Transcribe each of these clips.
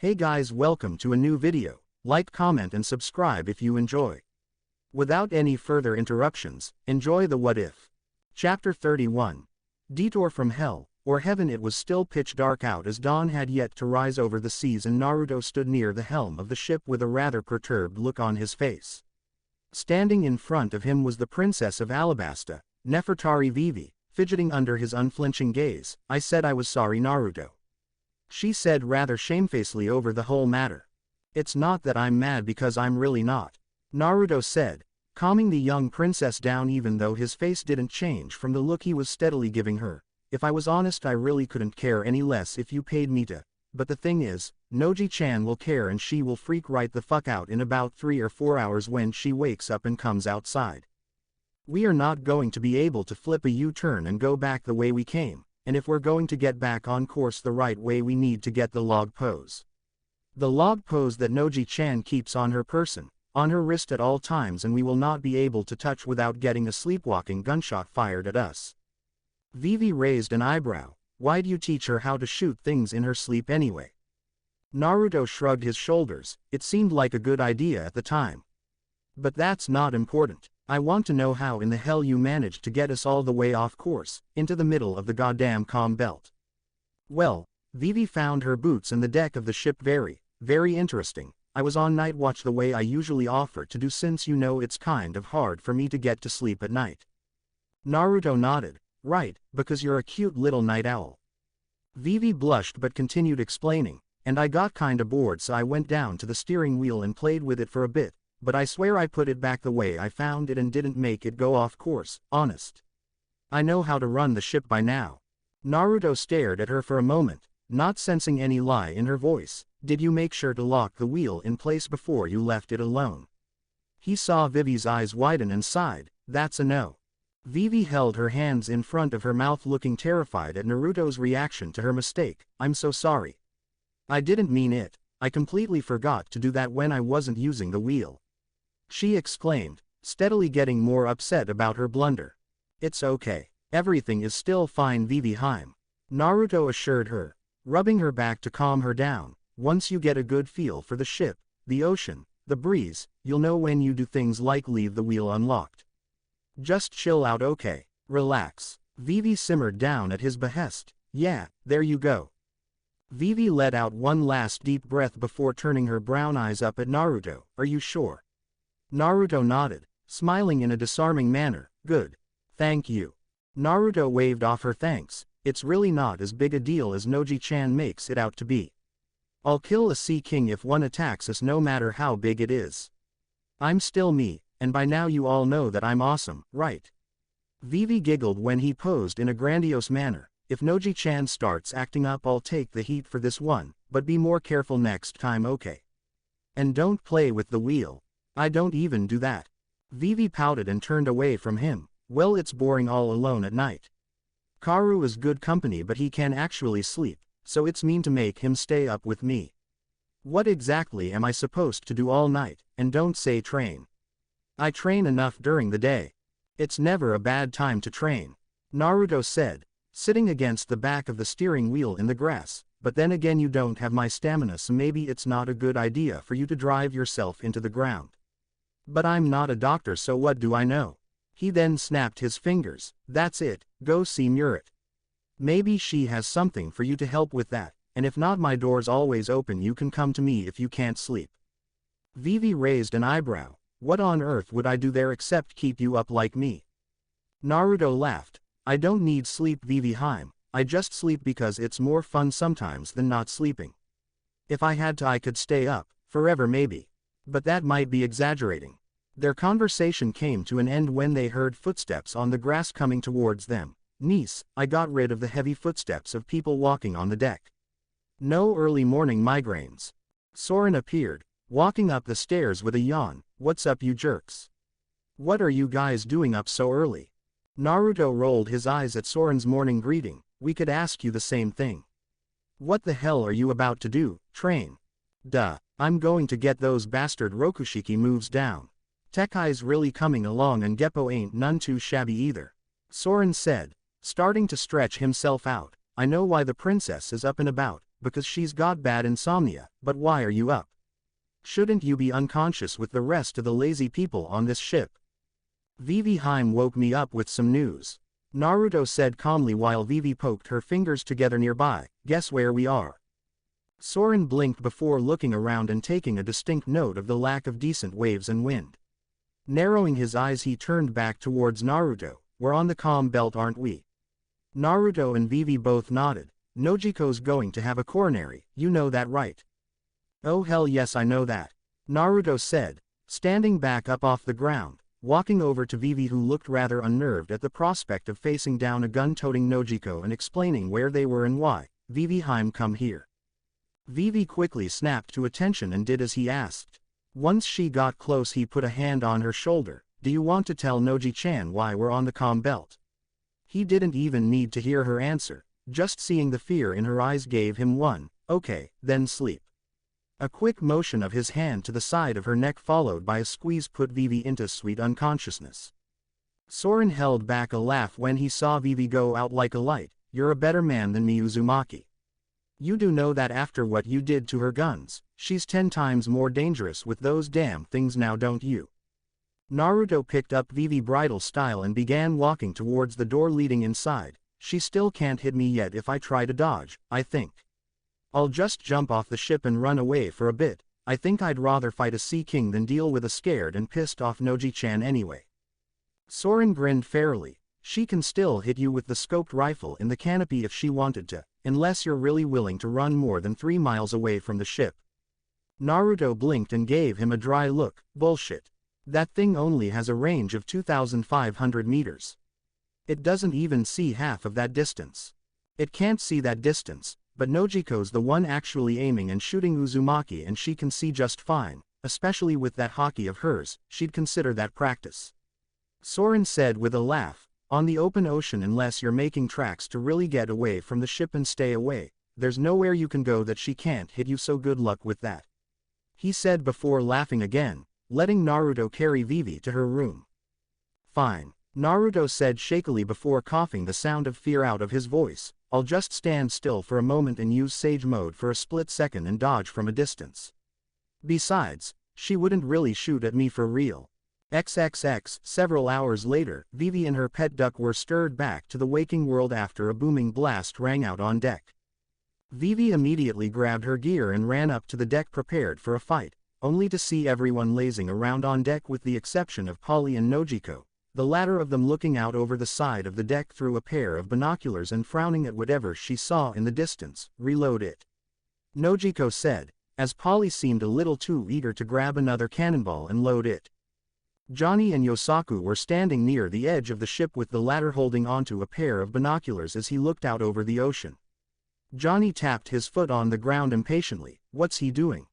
Hey guys, welcome to a new video. Like, comment and subscribe if you enjoy. Without any further interruptions, enjoy the What If. Chapter 31. Detour from Hell, or Heaven. It was still pitch dark out as dawn had yet to rise over the seas, and Naruto stood near the helm of the ship with a rather perturbed look on his face. Standing in front of him was the Princess of Alabasta, Nefertari Vivi, fidgeting under his unflinching gaze. "I said I was sorry, Naruto," she said rather shamefacedly over the whole matter. "It's not that I'm mad, because I'm really not," Naruto said, calming the young princess down even though his face didn't change from the look he was steadily giving her. "If I was honest, I really couldn't care any less if you paid me to. But the thing is, Noji-chan will care, and she will freak right the fuck out in about 3 or 4 hours when she wakes up and comes outside. We are not going to be able to flip a U-turn and go back the way we came. And if we're going to get back on course the right way, we need to get the log pose. The log pose that Noji-chan keeps on her person, on her wrist at all times, and we will not be able to touch without getting a sleepwalking gunshot fired at us." Vivi raised an eyebrow. "Why do you teach her how to shoot things in her sleep anyway?" Naruto shrugged his shoulders. "It seemed like a good idea at the time. But that's not important. I want to know how in the hell you managed to get us all the way off course, into the middle of the goddamn calm belt." "Well, Vivi found her boots and the deck of the ship very, very interesting. I was on night watch the way I usually offer to do, since you know it's kind of hard for me to get to sleep at night." Naruto nodded. "Right, because you're a cute little night owl." Vivi blushed but continued explaining, "And I got kinda bored, so I went down to the steering wheel and played with it for a bit. But I swear I put it back the way I found it and didn't make it go off course, honest. I know how to run the ship by now." Naruto stared at her for a moment, not sensing any lie in her voice. "Did you make sure to lock the wheel in place before you left it alone?" He saw Vivi's eyes widen and sighed. "That's a no." Vivi held her hands in front of her mouth, looking terrified at Naruto's reaction to her mistake. "I'm so sorry. I didn't mean it. I completely forgot to do that when I wasn't using the wheel," she exclaimed, steadily getting more upset about her blunder. "It's okay. Everything is still fine, Vivi Heim," Naruto assured her, rubbing her back to calm her down. "Once you get a good feel for the ship, the ocean, the breeze, you'll know when you do things like leave the wheel unlocked. Just chill out, okay? Relax." Vivi simmered down at his behest. "Yeah, there you go." Vivi let out one last deep breath before turning her brown eyes up at Naruto. "Are you sure?" Naruto nodded, smiling in a disarming manner. "Good. Thank you." Naruto waved off her thanks. "It's really not as big a deal as Noji-chan makes it out to be. I'll kill a Sea King if one attacks us, no matter how big it is. I'm still me, and by now you all know that I'm awesome, right?" Vivi giggled when he posed in a grandiose manner. "If Noji-chan starts acting up, I'll take the heat for this one, but be more careful next time, okay? And don't play with the wheel." "I don't even do that." Vivi pouted and turned away from him. "Well, it's boring all alone at night. Karu is good company, but he can actually sleep, so it's mean to make him stay up with me. What exactly am I supposed to do all night? And don't say train. I train enough during the day. It's never a bad time to train," Naruto said, sitting against the back of the steering wheel in the grass. "But then again, you don't have my stamina, so maybe it's not a good idea for you to drive yourself into the ground." "But I'm not a doctor, so what do I know?" He then snapped his fingers. "That's it, go see Murit. Maybe she has something for you to help with that, and if not, my door's always open, you can come to me if you can't sleep." Vivi raised an eyebrow. "What on earth would I do there except keep you up like me?" Naruto laughed. "I don't need sleep, Vivi Heim. I just sleep because it's more fun sometimes than not sleeping. If I had to, I could stay up forever maybe. But that might be exaggerating." Their conversation came to an end when they heard footsteps on the grass coming towards them. "Niece, I got rid of the heavy footsteps of people walking on the deck. No early morning migraines." Soren appeared, walking up the stairs with a yawn. "What's up, you jerks? What are you guys doing up so early?" Naruto rolled his eyes at Soren's morning greeting. "We could ask you the same thing. What the hell are you about to do, train?" "Duh, I'm going to get those bastard Rokushiki moves down. Tekai's really coming along, and Geppo ain't none too shabby either," Soren said, starting to stretch himself out. "I know why the princess is up and about. because she's got bad insomnia, but why are you up? Shouldn't you be unconscious with the rest of the lazy people on this ship? Vivi Heim woke me up with some news. Naruto said calmly while Vivi poked her fingers together nearby. Guess where we are? Soren blinked before looking around and taking a distinct note of the lack of decent waves and wind. Narrowing his eyes he turned back towards Naruto. We're on the calm belt, aren't we? Naruto and Vivi both nodded. Nojiko's going to have a coronary, you know that right? Oh hell yes, I know that, Naruto said, standing back up off the ground, walking over to Vivi, who looked rather unnerved at the prospect of facing down a gun-toting Nojiko and explaining where they were and why. Vivi Heim, come here. Vivi quickly snapped to attention and did as he asked. Once she got close he put a hand on her shoulder. Do you want to tell Noji-chan why we're on the calm belt? He didn't even need to hear her answer. Just seeing the fear in her eyes gave him one. Okay, then sleep. A quick motion of his hand to the side of her neck followed by a squeeze put Vivi into sweet unconsciousness. Soren held back a laugh when he saw Vivi go out like a light. You're a better man than me, Uzumaki. You do know that after what you did to her guns, she's 10 times more dangerous with those damn things now, don't you? Naruto picked up Vivi bridal style and began walking towards the door leading inside. She still can't hit me yet if I try to dodge, I think. I'll just jump off the ship and run away for a bit. I think I'd rather fight a Sea King than deal with a scared and pissed off Noji-chan anyway. Soren grinned fairly. She can still hit you with the scoped rifle in the canopy if she wanted to, unless you're really willing to run more than 3 miles away from the ship. Naruto blinked and gave him a dry look. Bullshit. That thing only has a range of 2,500 meters. It doesn't even see half of that distance. It can't see that distance, but Nojiko's the one actually aiming and shooting Uzumaki, and she can see just fine, especially with that haki of hers. She'd consider that practice. Soren said with a laugh. On the open ocean, unless you're making tracks to really get away from the ship and stay away, there's nowhere you can go that she can't hit you, so good luck with that. He said before laughing again, letting Naruto carry Vivi to her room. Fine, Naruto said shakily before coughing the sound of fear out of his voice. I'll just stand still for a moment and use Sage Mode for a split second and dodge from a distance. Besides, she wouldn't really shoot at me for real. XXX. Several hours later, Vivi and her pet duck were stirred back to the waking world after a booming blast rang out on deck. Vivi immediately grabbed her gear and ran up to the deck prepared for a fight, only to see everyone lazing around on deck with the exception of Polly and Nojiko, the latter of them looking out over the side of the deck through a pair of binoculars and frowning at whatever she saw in the distance. Reload it, Nojiko said, as Polly seemed a little too eager to grab another cannonball and load it. Johnny and Yosaku were standing near the edge of the ship with the latter holding onto a pair of binoculars as he looked out over the ocean. Johnny tapped his foot on the ground impatiently. What's he doing?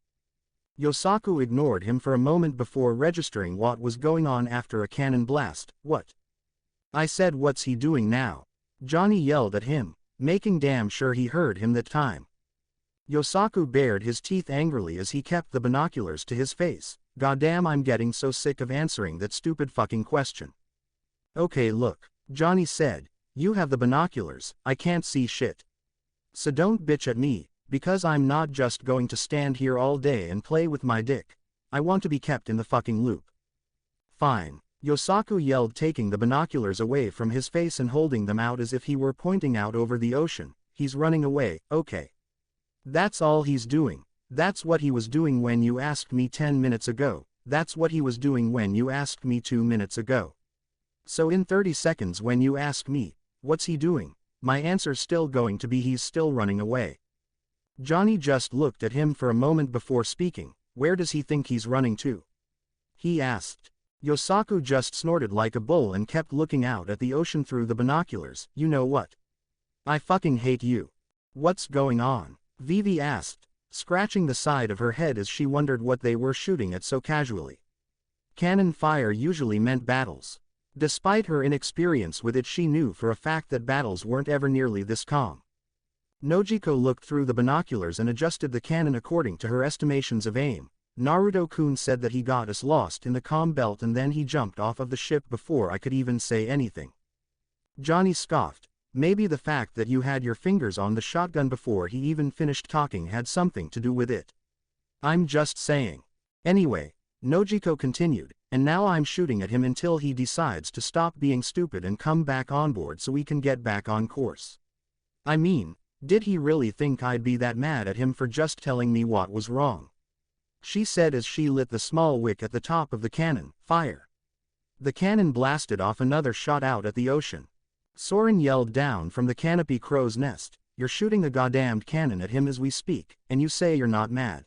Yosaku ignored him for a moment before registering what was going on after a cannon blast. What? I said, what's he doing now? Johnny yelled at him, making damn sure he heard him that time. Yosaku bared his teeth angrily as he kept the binoculars to his face. Goddamn, I'm getting so sick of answering that stupid fucking question. Okay, look, Johnny said, you have the binoculars, I can't see shit. So don't bitch at me, because I'm not just going to stand here all day and play with my dick. I want to be kept in the fucking loop. Fine, Yosaku yelled, taking the binoculars away from his face and holding them out as if he were pointing out over the ocean. He's running away, okay. That's all he's doing. That's what he was doing when you asked me 10 minutes ago. That's what he was doing when you asked me 2 minutes ago. So in 30 seconds when you ask me, what's he doing? My answer's still going to be he's still running away. Johnny just looked at him for a moment before speaking. Where does he think he's running to? He asked. Yosaku just snorted like a bull and kept looking out at the ocean through the binoculars. You know what? I fucking hate you. What's going on? Vivi asked, scratching the side of her head as she wondered what they were shooting at so casually. Cannon fire usually meant battles. Despite her inexperience with it, she knew for a fact that battles weren't ever nearly this calm. Nojiko looked through the binoculars and adjusted the cannon according to her estimations of aim. Naruto-kun said that he got us lost in the calm belt and then he jumped off of the ship before I could even say anything. Johnny scoffed. Maybe the fact that you had your fingers on the shotgun before he even finished talking had something to do with it. I'm just saying. Anyway, Nojiko continued, and now I'm shooting at him until he decides to stop being stupid and come back on board so we can get back on course. I mean, did he really think I'd be that mad at him for just telling me what was wrong? She said as she lit the small wick at the top of the cannon. Fire. The cannon blasted off another shot out at the ocean. Soren yelled down from the canopy crow's nest, "You're shooting a goddamned cannon at him as we speak, and you say you're not mad.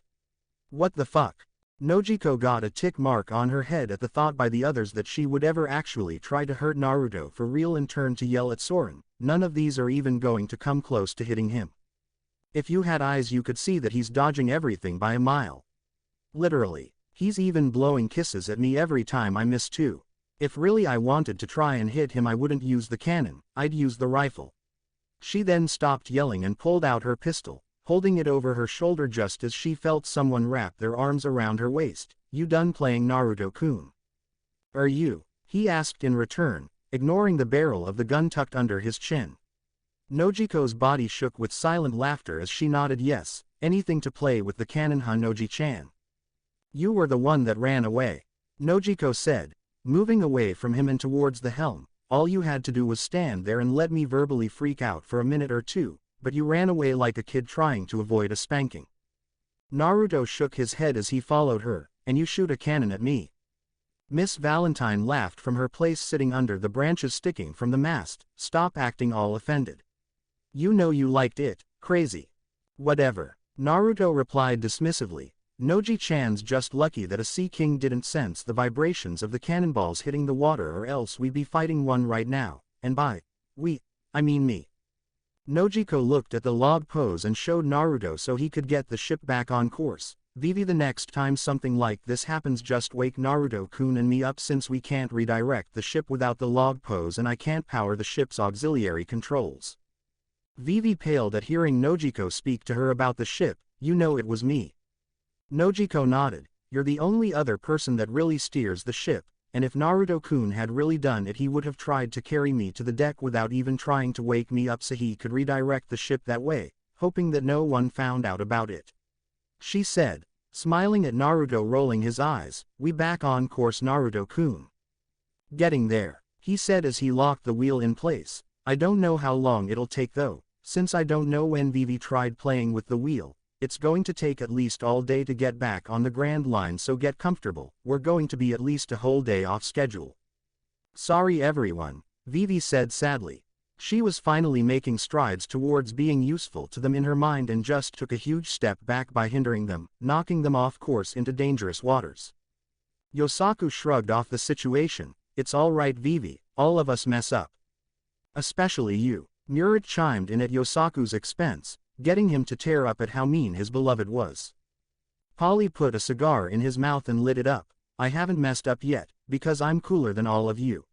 What the fuck?" Nojiko got a tick mark on her head at the thought by the others that she would ever actually try to hurt Naruto for real and turned to yell at Soren. None of these are even going to come close to hitting him. If you had eyes you could see that he's dodging everything by a mile. Literally. He's even blowing kisses at me every time I miss too. If really I wanted to try and hit him I wouldn't use the cannon, I'd use the rifle. She then stopped yelling and pulled out her pistol, holding it over her shoulder just as she felt someone wrap their arms around her waist. "You done playing, Naruto-kun?" "Are you?" he asked in return, ignoring the barrel of the gun tucked under his chin. Nojiko's body shook with silent laughter as she nodded yes, anything to play with the cannon, huh, Noji-chan? "You were the one that ran away," Nojiko said, moving away from him and towards the helm. "All you had to do was stand there and let me verbally freak out for a minute or two, but you ran away like a kid trying to avoid a spanking." Naruto shook his head as he followed her. "And you shoot a cannon at me?" Miss Valentine laughed from her place sitting under the branches sticking from the mast. "Stop acting all offended. You know you liked it, crazy." "Whatever," Naruto replied dismissively. "Noji-chan's just lucky that a Sea King didn't sense the vibrations of the cannonballs hitting the water, or else we'd be fighting one right now, and by we, I mean me." Nojiko looked at the log pose and showed Naruto so he could get the ship back on course. "Vivi, the next time something like this happens just wake Naruto-kun and me up since we can't redirect the ship without the log pose and I can't power the ship's auxiliary controls." Vivi paled at hearing Nojiko speak to her about the ship. "You know it was me." Nojiko nodded. "You're the only other person that really steers the ship, and if Naruto-kun had really done it he would have tried to carry me to the deck without even trying to wake me up so he could redirect the ship that way, hoping that no one found out about it," she said, smiling at Naruto rolling his eyes. "We back on course, Naruto-kun?" "Getting there," he said as he locked the wheel in place. "I don't know how long it'll take though, since I don't know when Vivi tried playing with the wheel. It's going to take at least all day to get back on the Grand Line, so get comfortable, we're going to be at least a whole day off schedule." "Sorry everyone," Vivi said sadly. She was finally making strides towards being useful to them in her mind and just took a huge step back by hindering them, knocking them off course into dangerous waters. Yosaku shrugged off the situation. "It's all right Vivi, all of us mess up. Especially you." Murat chimed in at Yosaku's expense, getting him to tear up at how mean his beloved was. Polly put a cigar in his mouth and lit it up. "I haven't messed up yet, because I'm cooler than all of you."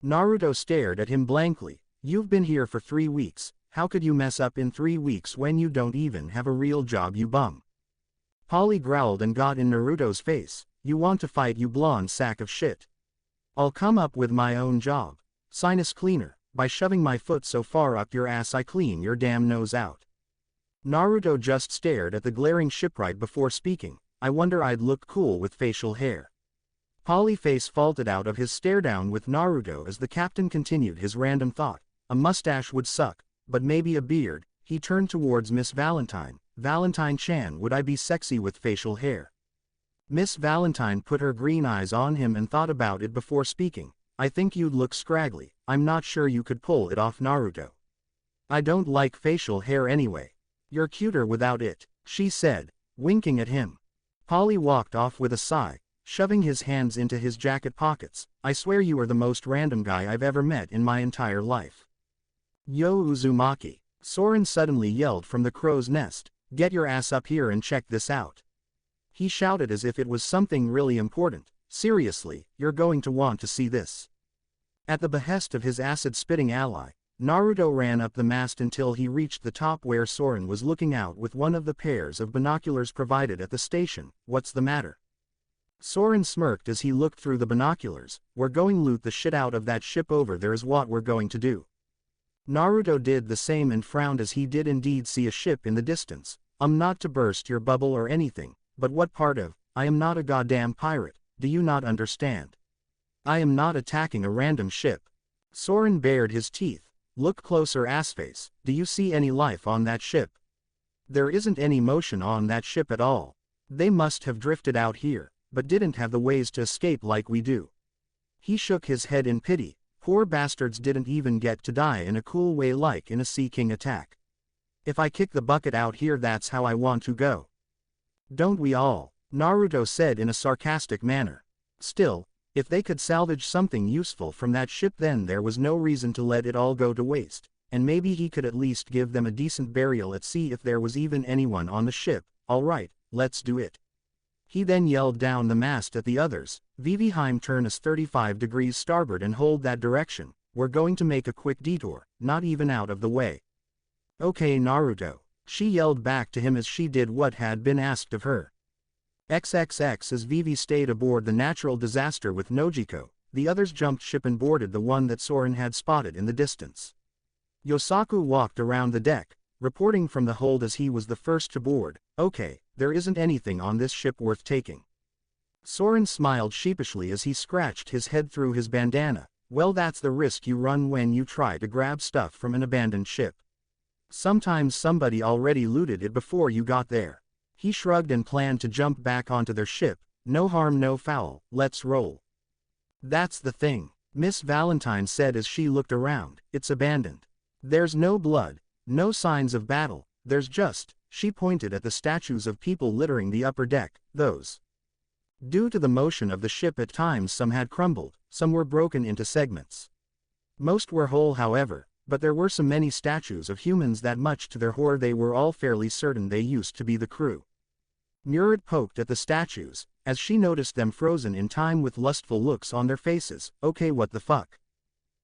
Naruto stared at him blankly. "You've been here for 3 weeks, how could you mess up in 3 weeks when you don't even have a real job, you bum?" Polly growled and got in Naruto's face. "You want to fight, you blonde sack of shit? I'll come up with my own job. Sinus cleaner. By shoving my foot so far up your ass I clean your damn nose out." Naruto just stared at the glaring shipwright before speaking. "I wonder I'd look cool with facial hair." Polly face faulted out of his stare down with Naruto as the captain continued his random thought. A mustache would suck, but maybe a beard. He turned towards Miss Valentine. "Valentine-chan, would I be sexy with facial hair?" Miss Valentine put her green eyes on him and thought about it before speaking. "I think you'd look scraggly. I'm not sure you could pull it off, Naruto." "I don't like facial hair anyway. You're cuter without it," she said, winking at him. Polly walked off with a sigh, shoving his hands into his jacket pockets. "I swear you are the most random guy I've ever met in my entire life." "Yo Uzumaki," Soren suddenly yelled from the crow's nest. "Get your ass up here and check this out." He shouted as if it was something really important. "Seriously, you're going to want to see this." At the behest of his acid-spitting ally, Naruto ran up the mast until he reached the top where Soren was looking out with one of the pairs of binoculars provided at the station. "What's the matter?" Soren smirked as he looked through the binoculars. "We're going loot the shit out of that ship over there is what we're going to do." Naruto did the same and frowned as he did indeed see a ship in the distance. Not to burst your bubble or anything, but what part of, I am not a goddamn pirate, do you not understand? I am not attacking a random ship. Soren bared his teeth. Look closer, assface, do you see any life on that ship? There isn't any motion on that ship at all. They must have drifted out here, but didn't have the ways to escape like we do. He shook his head in pity. Poor bastards didn't even get to die in a cool way like in a Sea King attack. If I kick the bucket out here, that's how I want to go. Don't we all? Naruto said in a sarcastic manner. Still, if they could salvage something useful from that ship, then there was no reason to let it all go to waste, and maybe he could at least give them a decent burial at sea if there was even anyone on the ship. Alright, let's do it. He then yelled down the mast at the others, Vivheim, turn us 35 degrees starboard and hold that direction. We're going to make a quick detour, not even out of the way. Okay, Naruto, she yelled back to him as she did what had been asked of her. XXX. As Vivi stayed aboard the natural disaster with Nojiko, the others jumped ship and boarded the one that Soren had spotted in the distance. Yosaku walked around the deck, reporting from the hold as he was the first to board. Okay, there isn't anything on this ship worth taking. Soren smiled sheepishly as he scratched his head through his bandana. Well, that's the risk you run when you try to grab stuff from an abandoned ship. Sometimes somebody already looted it before you got there. He shrugged and planned to jump back onto their ship. No harm, no foul, let's roll. That's the thing, Miss Valentine said as she looked around. It's abandoned. There's no blood, no signs of battle, there's just, she pointed at the statues of people littering the upper deck, those. Due to the motion of the ship at times some had crumbled, some were broken into segments. Most were whole however, but there were so many statues of humans that much to their horror they were all fairly certain they used to be the crew. Murat poked at the statues, as she noticed them frozen in time with lustful looks on their faces. Okay, what the fuck?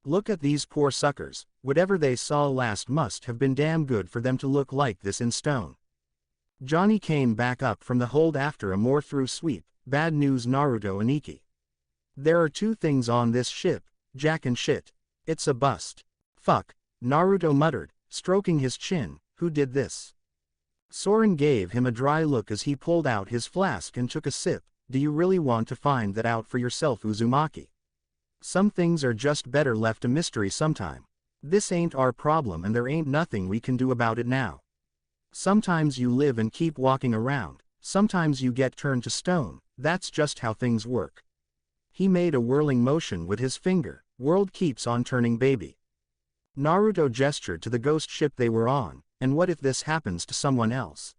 Look at these poor suckers, whatever they saw last must have been damn good for them to look like this in stone. Johnny came back up from the hold after a more through sweep. Bad news, Naruto and Ikki. There are two things on this ship, Jack and shit. It's a bust. Fuck, Naruto muttered, stroking his chin. Who did this? Soren gave him a dry look as he pulled out his flask and took a sip. Do you really want to find that out for yourself, Uzumaki? Some things are just better left a mystery sometime. This ain't our problem and there ain't nothing we can do about it now. Sometimes you live and keep walking around, sometimes you get turned to stone, that's just how things work. He made a whirling motion with his finger. World keeps on turning, baby. Naruto gestured to the ghost ship they were on. And what if this happens to someone else?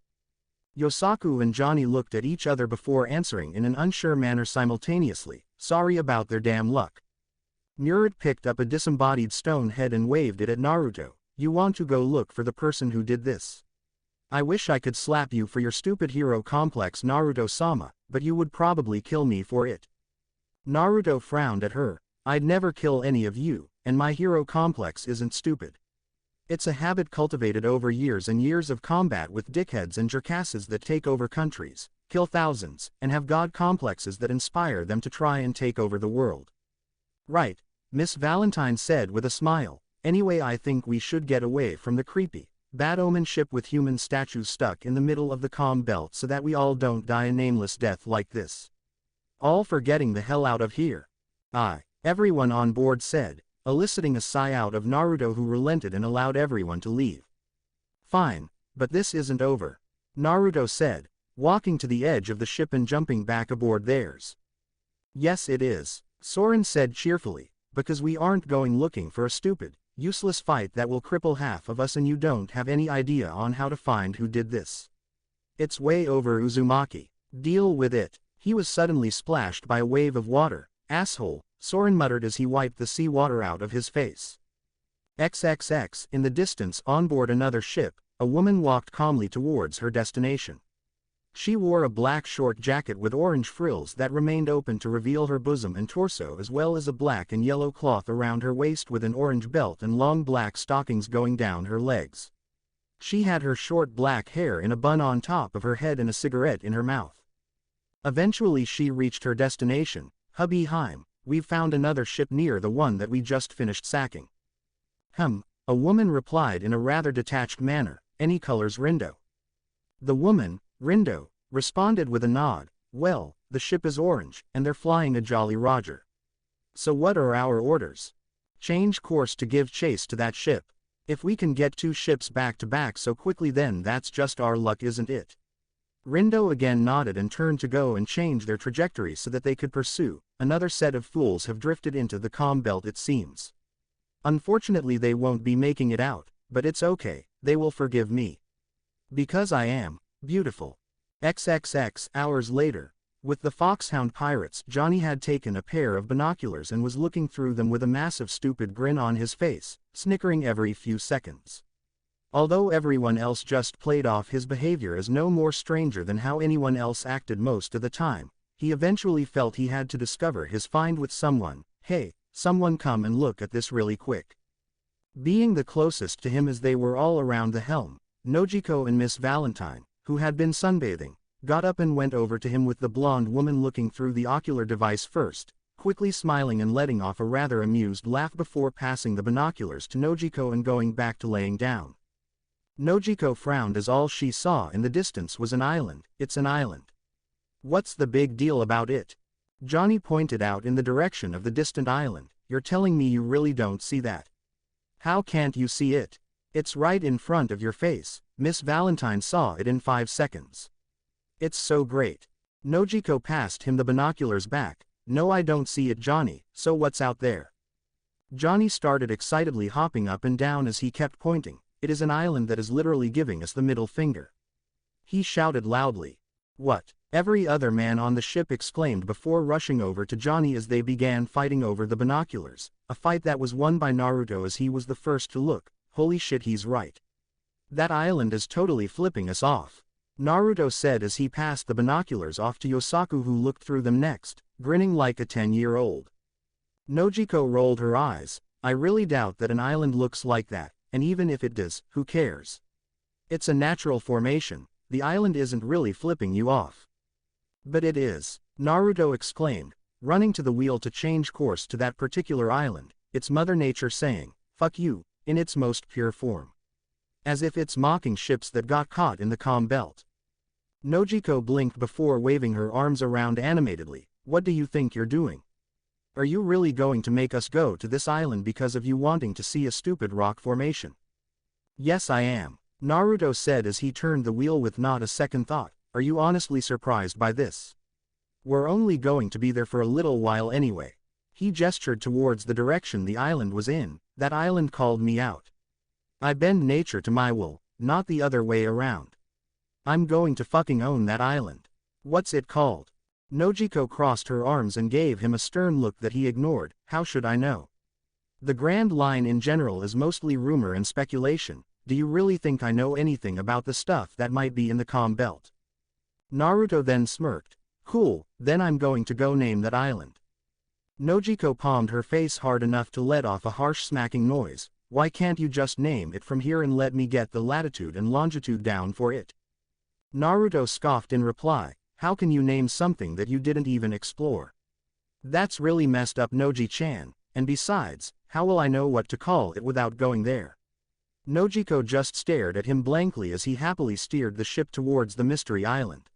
Yosaku and Johnny looked at each other before answering in an unsure manner simultaneously. Sorry about their damn luck. Murat picked up a disembodied stone head and waved it at Naruto. You want to go look for the person who did this? I wish I could slap you for your stupid hero complex, Naruto-sama, but you would probably kill me for it. Naruto frowned at her. I'd never kill any of you, and my hero complex isn't stupid. It's a habit cultivated over years and years of combat with dickheads and jerkasses that take over countries, kill thousands, and have god complexes that inspire them to try and take over the world. Right, Miss Valentine said with a smile. Anyway, I think we should get away from the creepy, bad omen ship with human statues stuck in the middle of the calm belt so that we all don't die a nameless death like this. All for getting the hell out of here. Aye, everyone on board said, eliciting a sigh out of Naruto, who relented and allowed everyone to leave. Fine, but this isn't over, Naruto said, walking to the edge of the ship and jumping back aboard theirs. Yes it is, Soren said cheerfully, because we aren't going looking for a stupid, useless fight that will cripple half of us and you don't have any idea on how to find who did this. It's way over, Uzumaki. Deal with it. He was suddenly splashed by a wave of water. Asshole, Soren muttered as he wiped the seawater out of his face. XXX. In the distance, on board another ship, a woman walked calmly towards her destination. She wore a black short jacket with orange frills that remained open to reveal her bosom and torso, as well as a black and yellow cloth around her waist with an orange belt and long black stockings going down her legs. She had her short black hair in a bun on top of her head and a cigarette in her mouth. Eventually she reached her destination. Hubby Heim, we've found another ship near the one that we just finished sacking. A woman replied in a rather detached manner, "Any colors, Rindo?" The woman, Rindo, responded with a nod, "Well, the ship is orange, and they're flying a Jolly Roger. So what are our orders? Change course to give chase to that ship. If we can get 2 ships back to back so quickly, then that's just our luck, isn't it?" Rindo again nodded and turned to go and change their trajectory so that they could pursue. Another set of fools have drifted into the calm belt, it seems. Unfortunately, they won't be making it out, but it's okay, they will forgive me. Because I am beautiful. XXX hours later. With the Foxhound pirates, Johnny had taken a pair of binoculars and was looking through them with a massive stupid grin on his face, snickering every few seconds. Although everyone else just played off his behavior as no more stranger than how anyone else acted most of the time, he eventually felt he had to discover his find with someone. "Hey, someone come and look at this really quick." Being the closest to him as they were all around the helm, Nojiko and Miss Valentine, who had been sunbathing, got up and went over to him with the blonde woman looking through the ocular device first, quickly smiling and letting off a rather amused laugh before passing the binoculars to Nojiko and going back to laying down. Nojiko frowned as all she saw in the distance was an island. "It's an island. What's the big deal about it?" Johnny pointed out in the direction of the distant island. "You're telling me you really don't see that? How can't you see it? It's right in front of your face." Miss Valentine saw it in 5 seconds. "It's so great." Nojiko passed him the binoculars back. "No, I don't see it, Johnny, so what's out there?" Johnny started excitedly hopping up and down as he kept pointing. "It is an island that is literally giving us the middle finger," he shouted loudly. "What?" every other man on the ship exclaimed before rushing over to Johnny as they began fighting over the binoculars, a fight that was won by Naruto as he was the first to look. "Holy shit, he's right. That island is totally flipping us off," Naruto said as he passed the binoculars off to Yosaku, who looked through them next, grinning like a 10-year-old. Nojiko rolled her eyes. "I really doubt that an island looks like that, and even if it does, who cares? It's a natural formation. The island isn't really flipping you off." "But it is," Naruto exclaimed, running to the wheel to change course to that particular island. "It's Mother Nature saying, 'Fuck you,' in its most pure form. As if it's mocking ships that got caught in the calm belt." Nojiko blinked before waving her arms around animatedly. "What do you think you're doing? Are you really going to make us go to this island because of you wanting to see a stupid rock formation?" "Yes, I am," Naruto said as he turned the wheel with not a second thought. "Are you honestly surprised by this? We're only going to be there for a little while anyway." He gestured towards the direction the island was in. "That island called me out. I bend nature to my will, not the other way around. I'm going to fucking own that island." "What's it called?" Nojiko crossed her arms and gave him a stern look that he ignored. "How should I know? The Grand Line in general is mostly rumor and speculation. Do you really think I know anything about the stuff that might be in the calm belt?" Naruto then smirked. "Cool, then I'm going to go name that island." Nojiko palmed her face hard enough to let off a harsh smacking noise. "Why can't you just name it from here and let me get the latitude and longitude down for it?" Naruto scoffed in reply. "How can you name something that you didn't even explore? That's really messed up, Noji-chan, and besides, how will I know what to call it without going there?" Nojiko just stared at him blankly as he happily steered the ship towards the mystery island.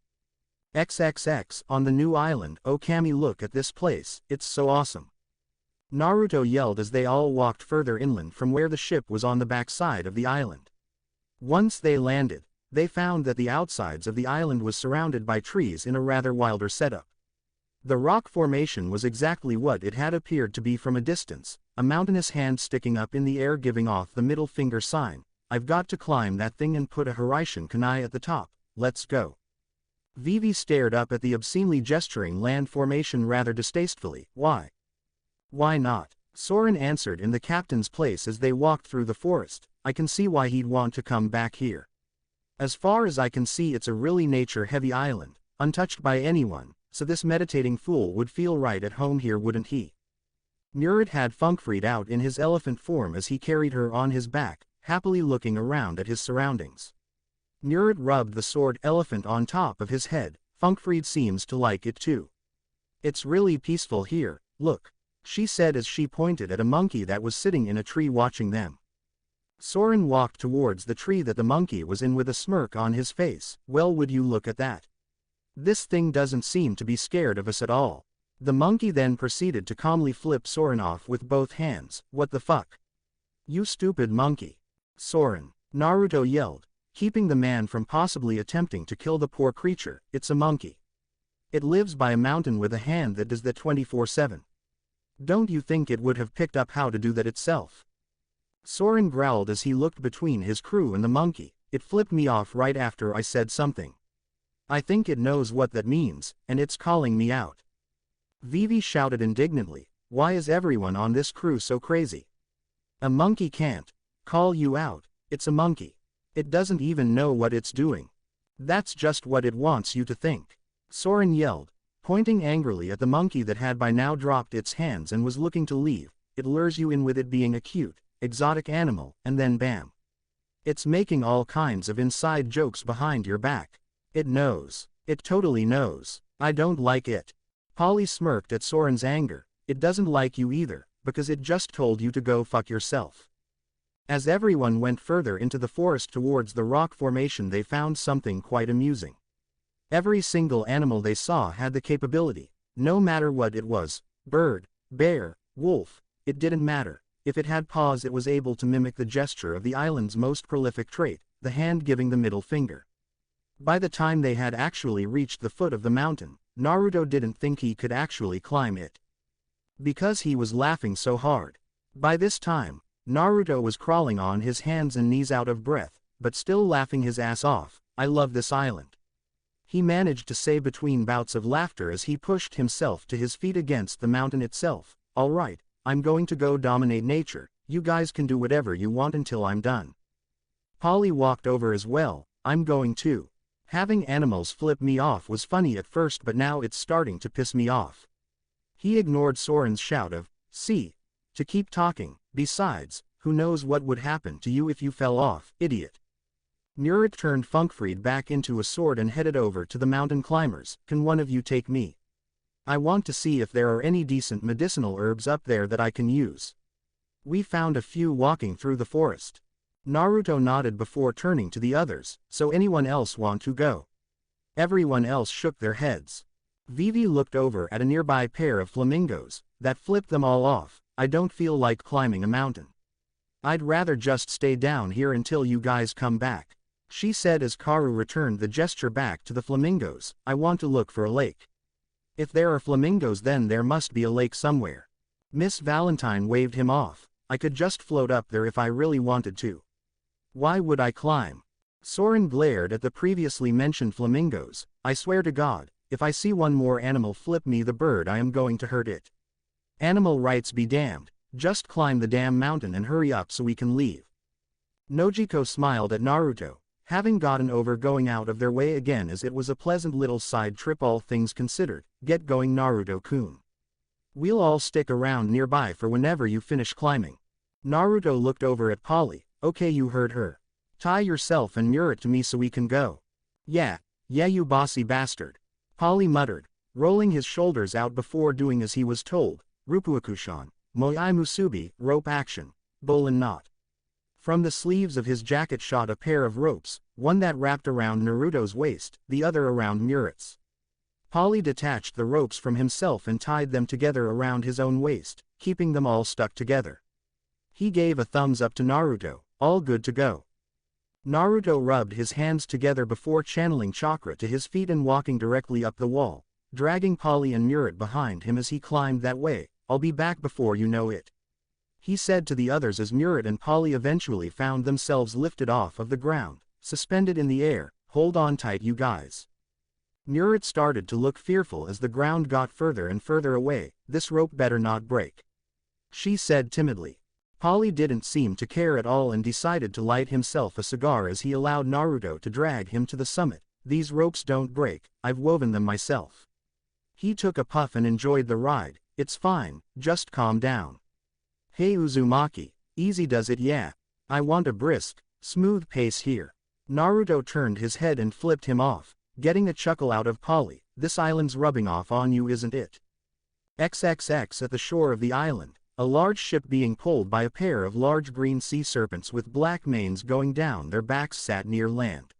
XXX on the new island. "Oh Kami, look at this place, it's so awesome," Naruto yelled as they all walked further inland from where the ship was on the backside of the island. Once they landed, they found that the outsides of the island was surrounded by trees in a rather wilder setup. The rock formation was exactly what it had appeared to be from a distance, a mountainous hand sticking up in the air giving off the middle finger sign. "I've got to climb that thing and put a Hiraishin kunai at the top, let's go." Vivi stared up at the obscenely gesturing land formation rather distastefully. "Why? Why not?" Soren answered in the captain's place as they walked through the forest. "I can see why he'd want to come back here. As far as I can see, it's a really nature-heavy island, untouched by anyone, so this meditating fool would feel right at home here, wouldn't he?" Murid had Funkfried out in his elephant form as he carried her on his back, happily looking around at his surroundings. Murid rubbed the sword elephant on top of his head. "Funkfried seems to like it too. It's really peaceful here, look," she said as she pointed at a monkey that was sitting in a tree watching them. Soren walked towards the tree that the monkey was in with a smirk on his face. Well, would you look at that? This thing doesn't seem to be scared of us at all. The monkey then proceeded to calmly flip Soren off with both hands. What the fuck? You stupid monkey. Soren, Naruto yelled, keeping the man from possibly attempting to kill the poor creature. It's a monkey. It lives by a mountain with a hand that does that 24/7. Don't you think it would have picked up how to do that itself? Soren growled as he looked between his crew and the monkey. It flipped me off right after I said something. I think it knows what that means, and it's calling me out. Vivi shouted indignantly. Why is everyone on this crew so crazy? A monkey can't call you out. It's a monkey. It doesn't even know what it's doing. That's just what it wants you to think. Soren yelled, pointing angrily at the monkey that had by now dropped its hands and was looking to leave. It lures you in with it being a cute, exotic animal, and then bam. It's making all kinds of inside jokes behind your back. It knows. It totally knows. I don't like it. Polly smirked at Soren's anger. It doesn't like you either, because it just told you to go fuck yourself. As everyone went further into the forest towards the rock formation, they found something quite amusing. Every single animal they saw had the capability, no matter what it was, bird, bear, wolf, it didn't matter. If it had paws, it was able to mimic the gesture of the island's most prolific trait, the hand giving the middle finger. By the time they had actually reached the foot of the mountain, Naruto didn't think he could actually climb it, because he was laughing so hard. By this time, Naruto was crawling on his hands and knees out of breath, but still laughing his ass off. I love this island. He managed to say between bouts of laughter as he pushed himself to his feet against the mountain itself. Alright, I'm going to go dominate nature. You guys can do whatever you want until I'm done. Polly walked over as well. I'm going too. Having animals flip me off was funny at first, but now it's starting to piss me off. He ignored Soren's shout of, "See," to keep talking. Besides, who knows what would happen to you if you fell off, idiot. Murat turned Funkfried back into a sword and headed over to the mountain climbers. Can one of you take me? I want to see if there are any decent medicinal herbs up there that I can use. We found a few walking through the forest. Naruto nodded before turning to the others. So anyone else want to go? Everyone else shook their heads. Vivi looked over at a nearby pair of flamingos. That flipped them all off. I don't feel like climbing a mountain. I'd rather just stay down here until you guys come back, she said as Karu returned the gesture back to the flamingos. I want to look for a lake. If there are flamingos, then there must be a lake somewhere. Miss Valentine waved him off. I could just float up there if I really wanted to. Why would I climb? Soren glared at the previously mentioned flamingos. I swear to God, if I see one more animal flip me the bird, I am going to hurt it. Animal rights be damned. Just climb the damn mountain and hurry up so we can leave. Nojiko smiled at Naruto, having gotten over going out of their way again, as it was a pleasant little side trip all things considered. Get going, Naruto-kun. We'll all stick around nearby for whenever you finish climbing. Naruto looked over at Polly. Okay, you heard her. Tie yourself and Murat to me so we can go. Yeah, you bossy bastard. Polly muttered, rolling his shoulders out before doing as he was told. Rupuakushan, Moai Musubi, rope action, Bolin knot. From the sleeves of his jacket shot a pair of ropes, one that wrapped around Naruto's waist, the other around Murat's. Polly detached the ropes from himself and tied them together around his own waist, keeping them all stuck together. He gave a thumbs up to Naruto. All good to go. Naruto rubbed his hands together before channeling chakra to his feet and walking directly up the wall, dragging Polly and Murat behind him as he climbed that way. I'll be back before you know it, he said to the others as Murat and Polly eventually found themselves lifted off of the ground, suspended in the air. Hold on tight, you guys. Murat started to look fearful as the ground got further and further away. This rope better not break, she said timidly. Polly didn't seem to care at all and decided to light himself a cigar as he allowed Naruto to drag him to the summit. These ropes don't break, I've woven them myself. He took a puff and enjoyed the ride. It's fine, just calm down. Hey Uzumaki, easy does it, yeah. I want a brisk, smooth pace here. Naruto turned his head and flipped him off, getting a chuckle out of Polly. This island's rubbing off on you, isn't it? XXX. At the shore of the island, a large ship being pulled by a pair of large green sea serpents with black manes going down their backs sat near land.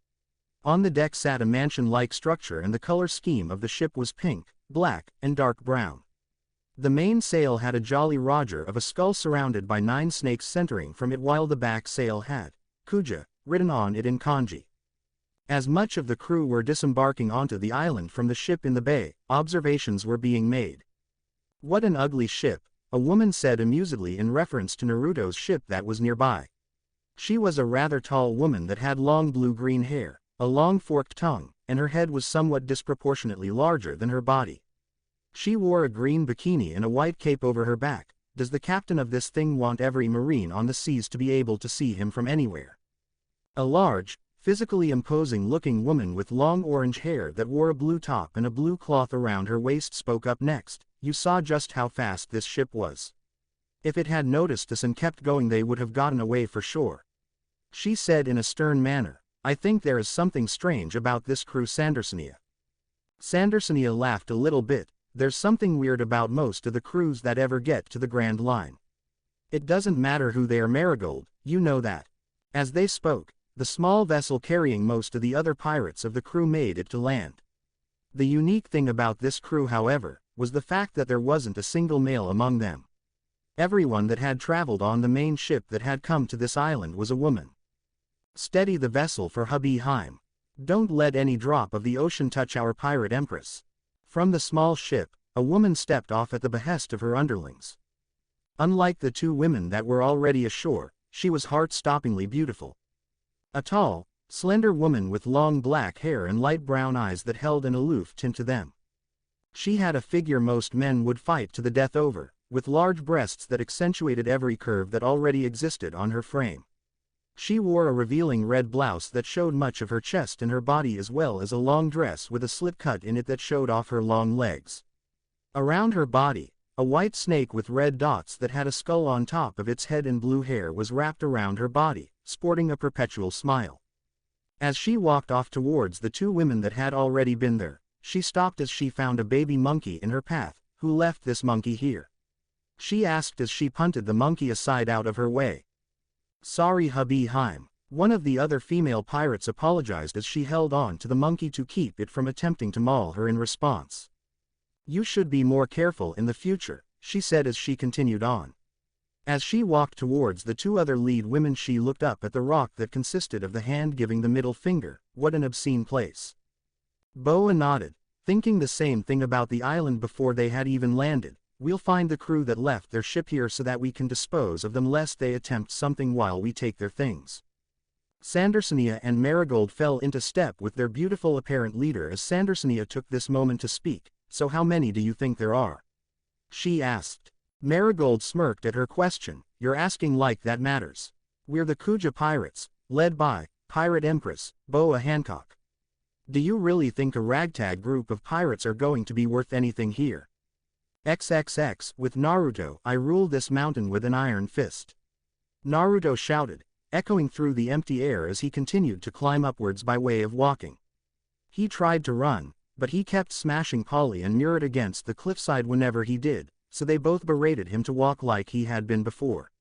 On the deck sat a mansion-like structure, and the color scheme of the ship was pink, black, and dark brown. The main sail had a Jolly Roger of a skull surrounded by 9 snakes centering from it, while the back sail had Kuja written on it in kanji. As much of the crew were disembarking onto the island from the ship in the bay, observations were being made. "What an ugly ship," a woman said amusedly in reference to Naruto's ship that was nearby. She was a rather tall woman that had long blue-green hair, a long forked tongue, and her head was somewhat disproportionately larger than her body. She wore a green bikini and a white cape over her back. Does the captain of this thing want every marine on the seas to be able to see him from anywhere? A large, physically imposing-looking woman with long orange hair that wore a blue top and a blue cloth around her waist spoke up next. "You saw just how fast this ship was. If it had noticed us and kept going, they would have gotten away for sure," she said in a stern manner. "I think there is something strange about this crew, Sandersonia." Sandersonia laughed a little bit. "There's something weird about most of the crews that ever get to the Grand Line. It doesn't matter who they are, Marigold, you know that." As they spoke, the small vessel carrying most of the other pirates of the crew made it to land. The unique thing about this crew, however, was the fact that there wasn't a single male among them. Everyone that had traveled on the main ship that had come to this island was a woman. "Steady the vessel for hubby Heim. Don't let any drop of the ocean touch our pirate empress." From the small ship, a woman stepped off at the behest of her underlings. Unlike the 2 women that were already ashore, she was heart-stoppingly beautiful. A tall, slender woman with long black hair and light brown eyes that held an aloof tint to them. She had a figure most men would fight to the death over, with large breasts that accentuated every curve that already existed on her frame. She wore a revealing red blouse that showed much of her chest and her body, as well as a long dress with a slit cut in it that showed off her long legs. Around her body, a white snake with red dots that had a skull on top of its head and blue hair was wrapped around her body, sporting a perpetual smile. As she walked off towards the 2 women that had already been there, she stopped as she found a baby monkey in her path. "Who left this monkey here?" she asked as she punted the monkey aside out of her way. "Sorry, hubby Heim," one of the other female pirates apologized as she held on to the monkey to keep it from attempting to maul her in response. "You should be more careful in the future," she said as she continued on. As she walked towards the 2 other lead women, she looked up at the rock that consisted of the hand giving the middle finger. "What an obscene place." Boa nodded, thinking the same thing about the island before they had even landed. "We'll find the crew that left their ship here so that we can dispose of them lest they attempt something while we take their things." Sandersonia and Marigold fell into step with their beautiful apparent leader as Sandersonia took this moment to speak. "So how many do you think there are?" she asked. Marigold smirked at her question. "You're asking like that matters. We're the Kuja Pirates, led by Pirate Empress Boa Hancock. Do you really think a ragtag group of pirates are going to be worth anything here? XXX, with Naruto, I rule this mountain with an iron fist." Naruto shouted, echoing through the empty air as he continued to climb upwards by way of walking. He tried to run, but he kept smashing Polly and Murat against the cliffside whenever he did, so they both berated him to walk like he had been before.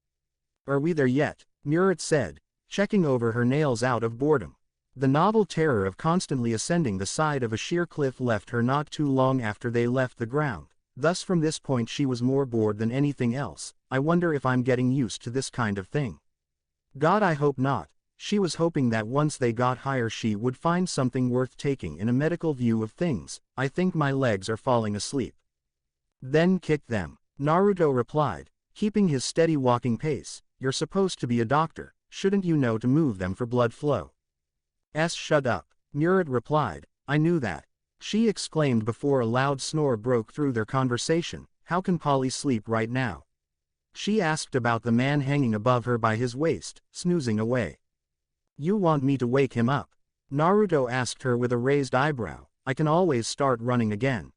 "Are we there yet?" Murat said, checking over her nails out of boredom. The novel terror of constantly ascending the side of a sheer cliff left her not too long after they left the ground. Thus from this point she was more bored than anything else. "I wonder if I'm getting used to this kind of thing. God, I hope not." She was hoping that once they got higher she would find something worth taking in a medical view of things. "I think my legs are falling asleep." "Then kick them," Naruto replied, keeping his steady walking pace. "You're supposed to be a doctor, shouldn't you know to move them for blood flow?" Shut up," Murat replied. "I knew that," she exclaimed before a loud snore broke through their conversation. "How can Polly sleep right now?" She asked about the man hanging above her by his waist, snoozing away. "You want me to wake him up?" Naruto asked her with a raised eyebrow. "I can always start running again."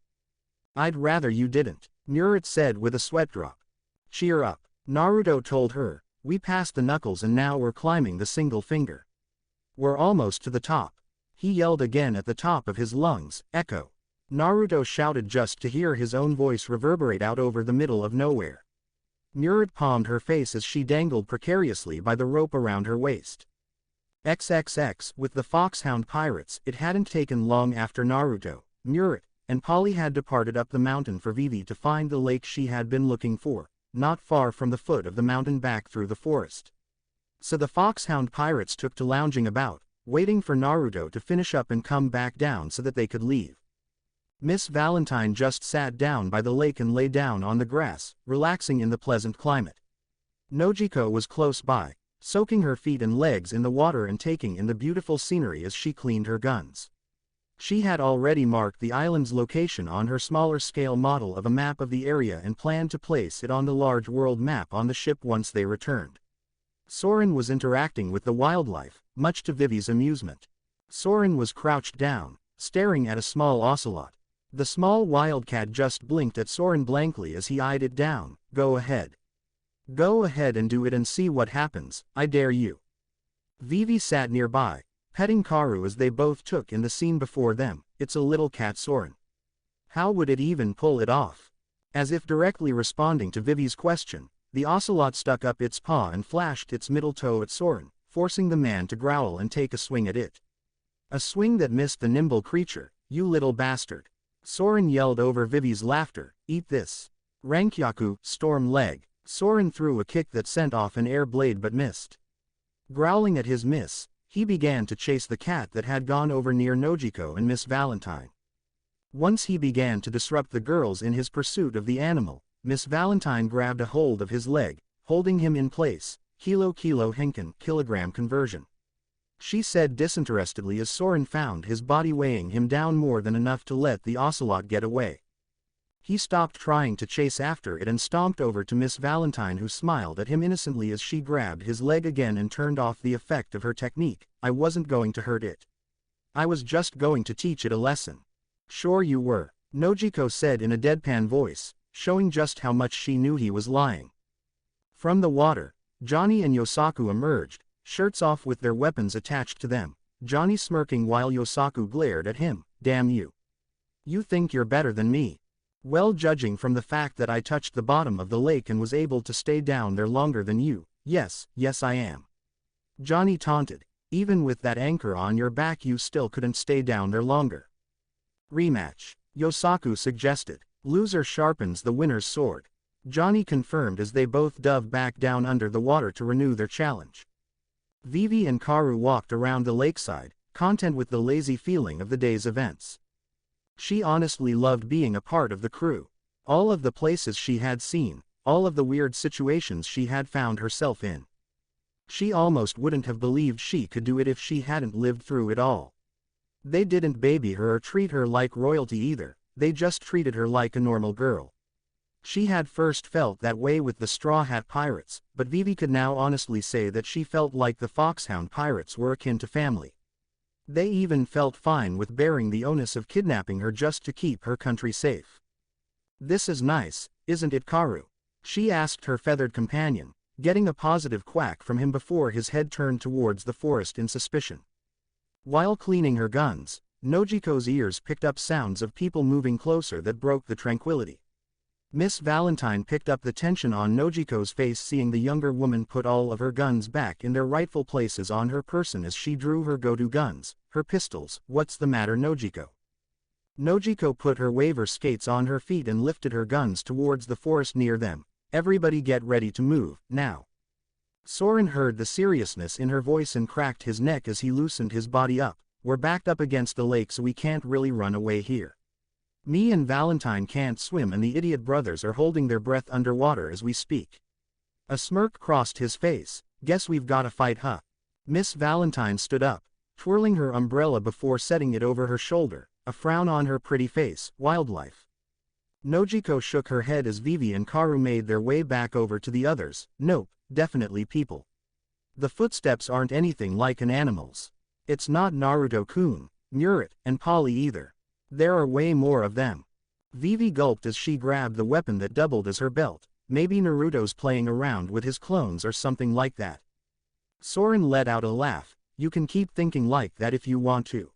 "I'd rather you didn't," Murat said with a sweat drop. "Cheer up," Naruto told her. "We passed the knuckles and now we're climbing the single finger. We're almost to the top." He yelled again at the top of his lungs. "Echo!" Naruto shouted just to hear his own voice reverberate out over the middle of nowhere. Murat palmed her face as she dangled precariously by the rope around her waist. XXX, with the foxhound pirates, it hadn't taken long after Naruto, Murat, and Polly had departed up the mountain for Vivi to find the lake she had been looking for, not far from the foot of the mountain back through the forest. So the foxhound pirates took to lounging about, waiting for Naruto to finish up and come back down so that they could leave. Miss Valentine just sat down by the lake and lay down on the grass, relaxing in the pleasant climate. Nojiko was close by, soaking her feet and legs in the water and taking in the beautiful scenery as she cleaned her guns. She had already marked the island's location on her smaller-scale model of a map of the area and planned to place it on the large world map on the ship once they returned. Soren was interacting with the wildlife, much to Vivi's amusement. Soren was crouched down, staring at a small ocelot. The small wildcat just blinked at Soren blankly as he eyed it down. Go ahead. Go ahead and do it and see what happens, I dare you. Vivi sat nearby, petting Karu as they both took in the scene before them. It's a little cat, Soren. How would it even pull it off? As if directly responding to Vivi's question, the ocelot stuck up its paw and flashed its middle toe at Soren, forcing the man to growl and take a swing at it. A swing that missed the nimble creature. You little bastard. Soren yelled over Vivi's laughter. Eat this. Rankyaku, storm leg. Soren threw a kick that sent off an air blade but missed. Growling at his miss, he began to chase the cat that had gone over near Nojiko and Miss Valentine. Once he began to disrupt the girls in his pursuit of the animal, Miss Valentine grabbed a hold of his leg, holding him in place. Kilo henkin, kilogram conversion. She said disinterestedly as Soren found his body weighing him down more than enough to let the ocelot get away. He stopped trying to chase after it and stomped over to Miss Valentine, who smiled at him innocently as she grabbed his leg again and turned off the effect of her technique. I wasn't going to hurt it. I was just going to teach it a lesson. Sure you were, Nojiko said in a deadpan voice, showing just how much she knew he was lying. From the water, Johnny and Yosaku emerged, shirts off with their weapons attached to them, Johnny smirking while Yosaku glared at him. Damn you. You think you're better than me? Well, judging from the fact that I touched the bottom of the lake and was able to stay down there longer than you, yes I am. Johnny taunted. Even with that anchor on your back you still couldn't stay down there longer. Rematch, Yosaku suggested. Loser sharpens the winner's sword. Johnny confirmed as they both dove back down under the water to renew their challenge. Vivi and Karu walked around the lakeside, content with the lazy feeling of the day's events. She honestly loved being a part of the crew. All of the places she had seen, all of the weird situations she had found herself in. She almost wouldn't have believed she could do it if she hadn't lived through it all. They didn't baby her or treat her like royalty either, they just treated her like a normal girl. She had first felt that way with the Straw Hat Pirates, but Vivi could now honestly say that she felt like the Foxhound Pirates were akin to family. They even felt fine with bearing the onus of kidnapping her just to keep her country safe. This is nice, isn't it, Karu? She asked her feathered companion, getting a positive quack from him before his head turned towards the forest in suspicion. While cleaning her guns, Nojiko's ears picked up sounds of people moving closer that broke the tranquility. Miss Valentine picked up the tension on Nojiko's face seeing the younger woman put all of her guns back in their rightful places on her person as she drew her go-to guns, her pistols. What's the matter, Nojiko? Nojiko put her waiver skates on her feet and lifted her guns towards the forest near them. Everybody get ready to move, now. Soren heard the seriousness in her voice and cracked his neck as he loosened his body up. We're backed up against the lake so we can't really run away here. Me and Valentine can't swim and the idiot brothers are holding their breath underwater as we speak. A smirk crossed his face. Guess we've gotta fight, huh? Miss Valentine stood up, twirling her umbrella before setting it over her shoulder, a frown on her pretty face. Wildlife. Nojiko shook her head as Vivi and Karu made their way back over to the others. Nope, definitely people. The footsteps aren't anything like an animal's. It's not Naruto-kun, Murat, and Polly either. There are way more of them. Vivi gulped as she grabbed the weapon that doubled as her belt. Maybe Naruto's playing around with his clones or something like that. Soren let out a laugh. You can keep thinking like that if you want to.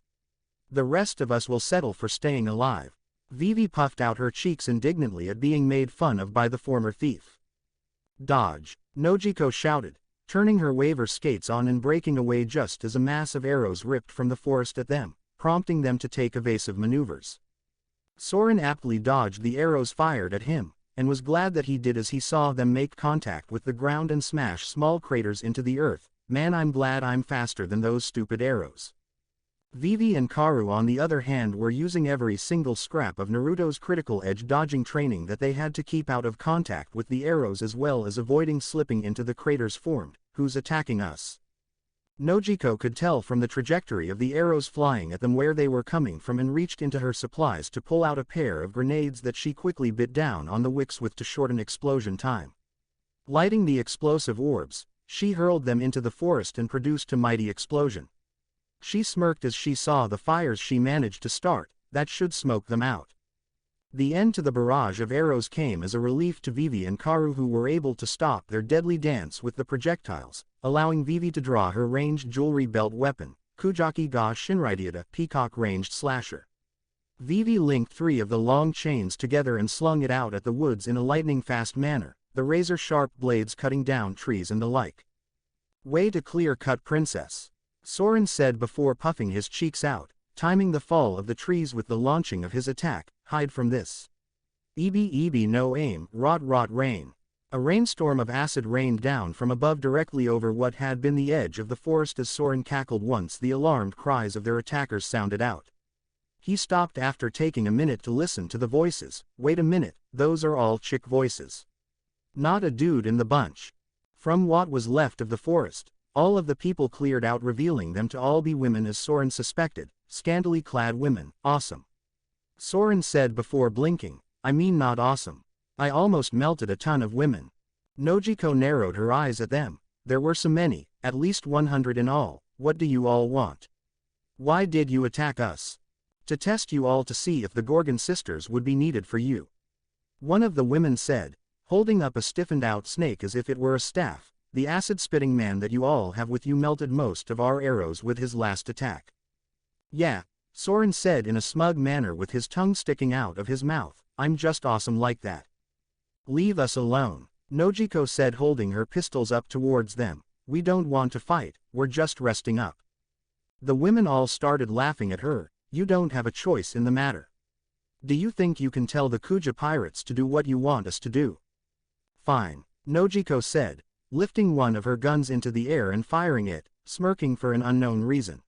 The rest of us will settle for staying alive. Vivi puffed out her cheeks indignantly at being made fun of by the former thief. Dodge! Nojiko shouted, turning her waver skates on and breaking away just as a mass of arrows ripped from the forest at them, prompting them to take evasive maneuvers. Soren aptly dodged the arrows fired at him, and was glad that he did as he saw them make contact with the ground and smash small craters into the earth. Man, I'm glad I'm faster than those stupid arrows. Vivi and Karu on the other hand were using every single scrap of Naruto's critical edge dodging training that they had to keep out of contact with the arrows as well as avoiding slipping into the craters formed. Who's attacking us? Nojiko could tell from the trajectory of the arrows flying at them where they were coming from and reached into her supplies to pull out a pair of grenades that she quickly bit down on the wicks with to shorten explosion time. Lighting the explosive orbs, she hurled them into the forest and produced a mighty explosion. She smirked as she saw the fires she managed to start. That should smoke them out. The end to the barrage of arrows came as a relief to Vivi and Karu, who were able to stop their deadly dance with the projectiles, allowing Vivi to draw her ranged jewelry belt weapon, Kujaki ga Shinraidiata Peacock Ranged Slasher. Vivi linked 3 of the long chains together and slung it out at the woods in a lightning-fast manner, the razor-sharp blades cutting down trees and the like. Way to clear-cut, princess, Soren said before puffing his cheeks out, timing the fall of the trees with the launching of his attack. Hide from this. Ebi no aim, rot rain. A rainstorm of acid rained down from above directly over what had been the edge of the forest as Soren cackled once the alarmed cries of their attackers sounded out. He stopped after taking a minute to listen to the voices. Wait a minute, those are all chick voices. Not a dude in the bunch. From what was left of the forest, all of the people cleared out, revealing them to all be women as Soren suspected, scantily clad women. Awesome. Soren said before blinking, I mean not awesome. I almost melted a ton of women. Nojiko narrowed her eyes at them. There were so many, at least 100 in all. What do you all want? Why did you attack us? To test you all to see if the Gorgon sisters would be needed for you. One of the women said, holding up a stiffened out snake as if it were a staff. The acid-spitting man that you all have with you melted most of our arrows with his last attack. Yeah, Soren said in a smug manner with his tongue sticking out of his mouth. I'm just awesome like that. Leave us alone, Nojiko said, holding her pistols up towards them. We don't want to fight, we're just resting up. The women all started laughing at her. You don't have a choice in the matter. Do you think you can tell the Kuja pirates to do what you want us to do? Fine, Nojiko said, lifting one of her guns into the air and firing it, smirking for an unknown reason.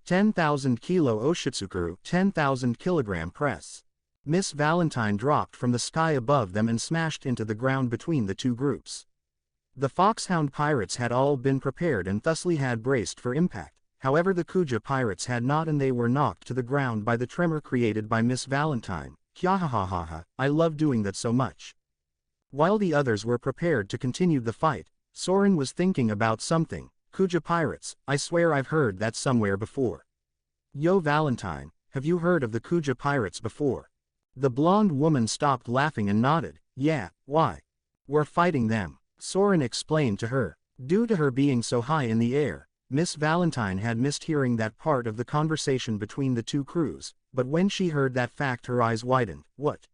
10,000 kilo Oshitsukuru, 10,000 kilogram press. Miss Valentine dropped from the sky above them and smashed into the ground between the two groups. The Foxhound pirates had all been prepared and thusly had braced for impact. However, the Kuja pirates had not, and they were knocked to the ground by the tremor created by Miss Valentine. Kyahahaha, I love doing that so much. While the others were prepared to continue the fight, Soren was thinking about something. Kuja pirates, I swear I've heard that somewhere before. Yo Valentine, have you heard of the Kuja pirates before? The blonde woman stopped laughing and nodded. Yeah, why? We're fighting them, Soren explained to her. Due to her being so high in the air, Miss Valentine had missed hearing that part of the conversation between the two crews, but when she heard that fact her eyes widened. What?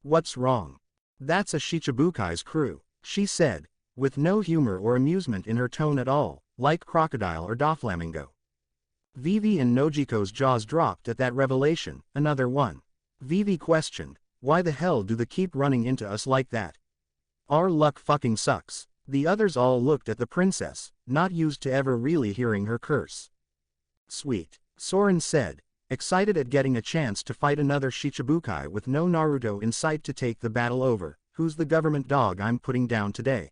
What's wrong? That's a Shichibukai's crew, she said, with no humor or amusement in her tone at all, like Crocodile or Doflamingo. Vivi and Nojiko's jaws dropped at that revelation. Another one. Vivi questioned, why the hell do they keep running into us like that? Our luck fucking sucks. The others all looked at the princess, not used to ever really hearing her curse. Sweet, Soren said, excited at getting a chance to fight another Shichibukai with no Naruto in sight to take the battle over. Who's the government dog I'm putting down today?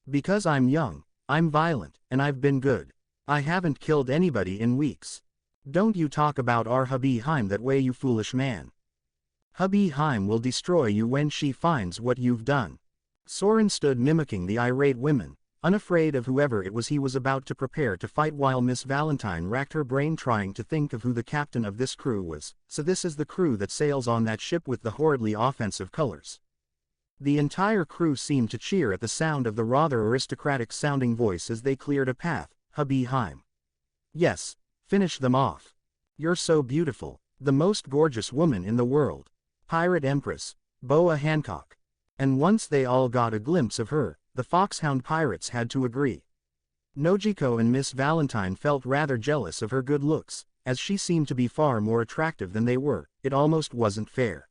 Because I'm young, I'm violent, and I've been good. I haven't killed anybody in weeks. Don't you talk about our hubby Haim that way, you foolish man. Hubby Haim will destroy you when she finds what you've done. Soren stood mimicking the irate women, unafraid of whoever it was he was about to prepare to fight, while Miss Valentine racked her brain trying to think of who the captain of this crew was. So this is the crew that sails on that ship with the horridly offensive colors. The entire crew seemed to cheer at the sound of the rather aristocratic-sounding voice as they cleared a path. Hubby Haim. Yes, finish them off. You're so beautiful, the most gorgeous woman in the world. Pirate Empress, Boa Hancock. And once they all got a glimpse of her, the Foxhound pirates had to agree. Nojiko and Miss Valentine felt rather jealous of her good looks, as she seemed to be far more attractive than they were. It almost wasn't fair.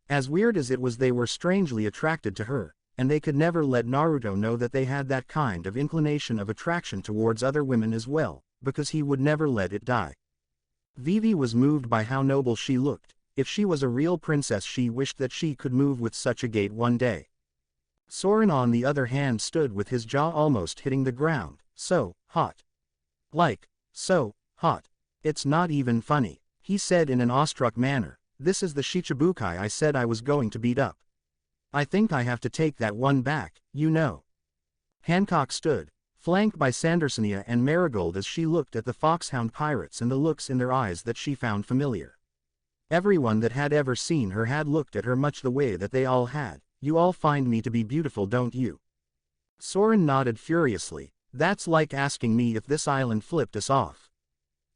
As weird as it was, they were strangely attracted to her, and they could never let Naruto know that they had that kind of inclination of attraction towards other women as well, because he would never let it die. Vivi was moved by how noble she looked. If she was a real princess, she wished that she could move with such a gait one day. Soren on the other hand stood with his jaw almost hitting the ground. So hot. Like, so hot. It's not even funny, he said in an awestruck manner. This is the Shichibukai I said I was going to beat up. I think I have to take that one back, you know. Hancock stood, flanked by Sandersonia and Marigold, as she looked at the Foxhound pirates and the looks in their eyes that she found familiar. Everyone that had ever seen her had looked at her much the way that they all had. You all find me to be beautiful, don't you? Soren nodded furiously. That's like asking me if this island flipped us off.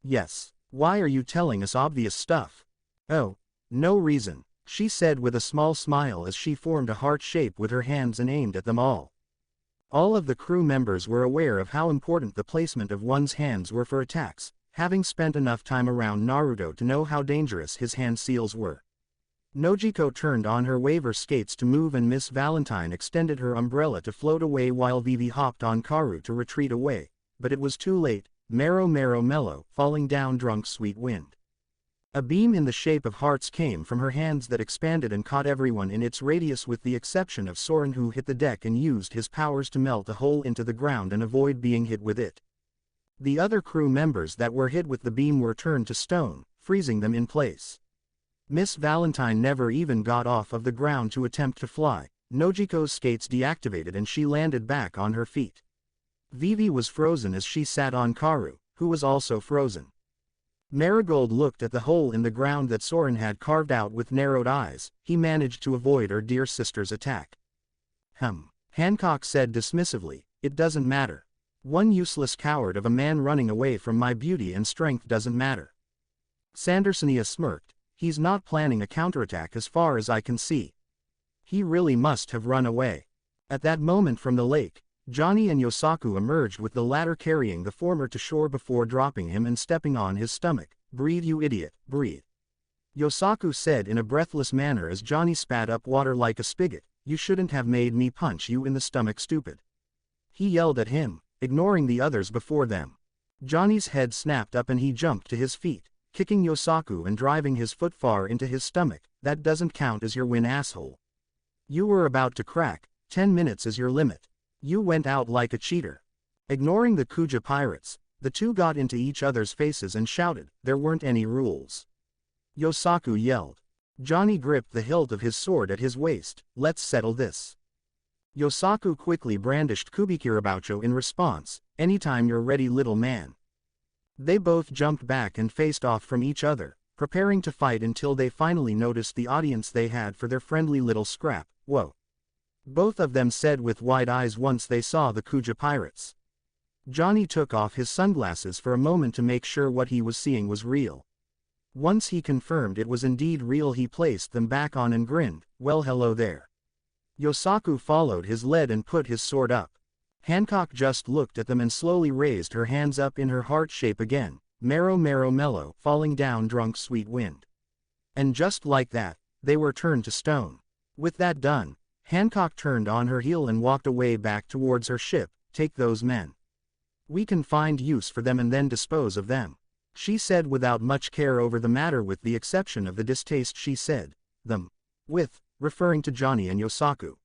Yes. Why are you telling us obvious stuff? Oh, no reason, she said with a small smile as she formed a heart shape with her hands and aimed at them all. All of the crew members were aware of how important the placement of one's hands were for attacks, having spent enough time around Naruto to know how dangerous his hand seals were. Nojiko turned on her waiver skates to move, and Miss Valentine extended her umbrella to float away while Vivi hopped on Karu to retreat away, but it was too late. Marrow marrow mellow, falling down drunk sweet wind. A beam in the shape of hearts came from her hands that expanded and caught everyone in its radius with the exception of Soren, who hit the deck and used his powers to melt a hole into the ground and avoid being hit with it. The other crew members that were hit with the beam were turned to stone, freezing them in place. Miss Valentine never even got off of the ground to attempt to fly. Nojiko's skates deactivated and she landed back on her feet. Vivi was frozen as she sat on Karu, who was also frozen. Marigold looked at the hole in the ground that Soren had carved out with narrowed eyes. He managed to avoid her dear sister's attack. Hancock said dismissively, it doesn't matter. One useless coward of a man running away from my beauty and strength doesn't matter. Sandersonia smirked. He's not planning a counterattack as far as I can see. He really must have run away. At that moment from the lake, Johnny and Yosaku emerged, with the latter carrying the former to shore before dropping him and stepping on his stomach. Breathe, you idiot, breathe. Yosaku said in a breathless manner as Johnny spat up water like a spigot. You shouldn't have made me punch you in the stomach, stupid. He yelled at him, ignoring the others before them. Johnny's head snapped up and he jumped to his feet, kicking Yosaku and driving his foot far into his stomach. That doesn't count as your win, asshole. You were about to crack. 10 minutes is your limit. You went out like a cheater. Ignoring the Kuja pirates, the two got into each other's faces and shouted. There weren't any rules. Yosaku yelled. Johnny gripped the hilt of his sword at his waist. Let's settle this. Yosaku quickly brandished Kubikirabucho in response. Anytime you're ready, little man. They both jumped back and faced off from each other, preparing to fight until they finally noticed the audience they had for their friendly little scrap. Whoa. Both of them said with wide eyes once they saw the Kuja pirates. Johnny took off his sunglasses for a moment to make sure what he was seeing was real. Once he confirmed it was indeed real, he placed them back on and grinned. Well, hello there. Yosaku followed his lead and put his sword up. Hancock just looked at them and slowly raised her hands up in her heart shape again. Marrow marrow mellow, falling down drunk sweet wind. And just like that, they were turned to stone. With that done, Hancock turned on her heel and walked away back towards her ship. Take those men. We can find use for them and then dispose of them, she said without much care over the matter, with the exception of the distaste she said them with, referring to Johnny and Yosaku.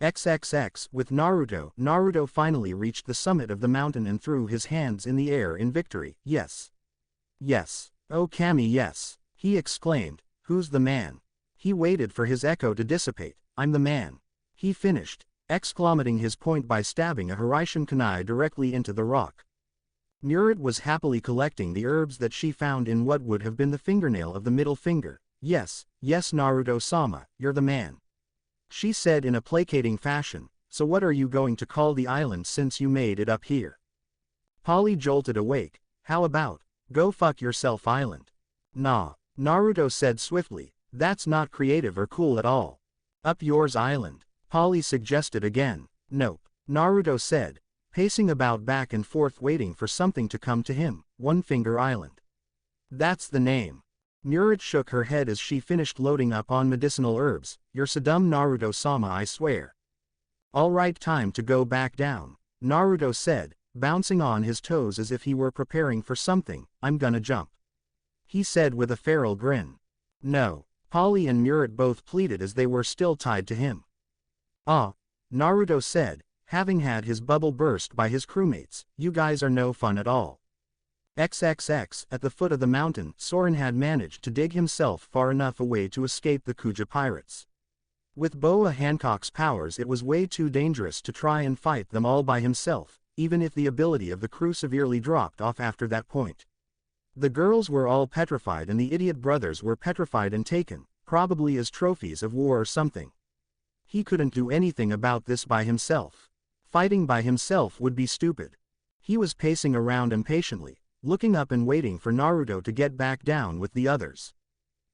XXX with Naruto. Naruto finally reached the summit of the mountain and threw his hands in the air in victory. Yes. Yes. Oh Kami, yes, he exclaimed. Who's the man? He waited for his echo to dissipate. I'm the man. He finished, exclamating his point by stabbing a Hiraishin kunai directly into the rock. Murat was happily collecting the herbs that she found in what would have been the fingernail of the middle finger. Yes, yes Naruto-sama, you're the man, she said in a placating fashion. So what are you going to call the island since you made it up here? Polly jolted awake. How about, go fuck yourself island? Nah, Naruto said swiftly. That's not creative or cool at all. Up yours island, Polly suggested again. Nope, Naruto said, pacing about back and forth waiting for something to come to him. One Finger Island. That's the name. Murat shook her head as she finished loading up on medicinal herbs. You're so dumb, Naruto-sama, I swear. Alright, time to go back down, Naruto said, bouncing on his toes as if he were preparing for something. I'm gonna jump, he said with a feral grin. No, Polly and Murat both pleaded as they were still tied to him. Ah, Naruto said, having had his bubble burst by his crewmates, you guys are no fun at all. XXX. At the foot of the mountain, Soren had managed to dig himself far enough away to escape the Kuja pirates. With Boa Hancock's powers, it was way too dangerous to try and fight them all by himself, even if the ability of the crew severely dropped off after that point. The girls were all petrified and the idiot brothers were petrified and taken, probably as trophies of war or something. He couldn't do anything about this by himself. Fighting by himself would be stupid. He was pacing around impatiently, looking up and waiting for Naruto to get back down with the others.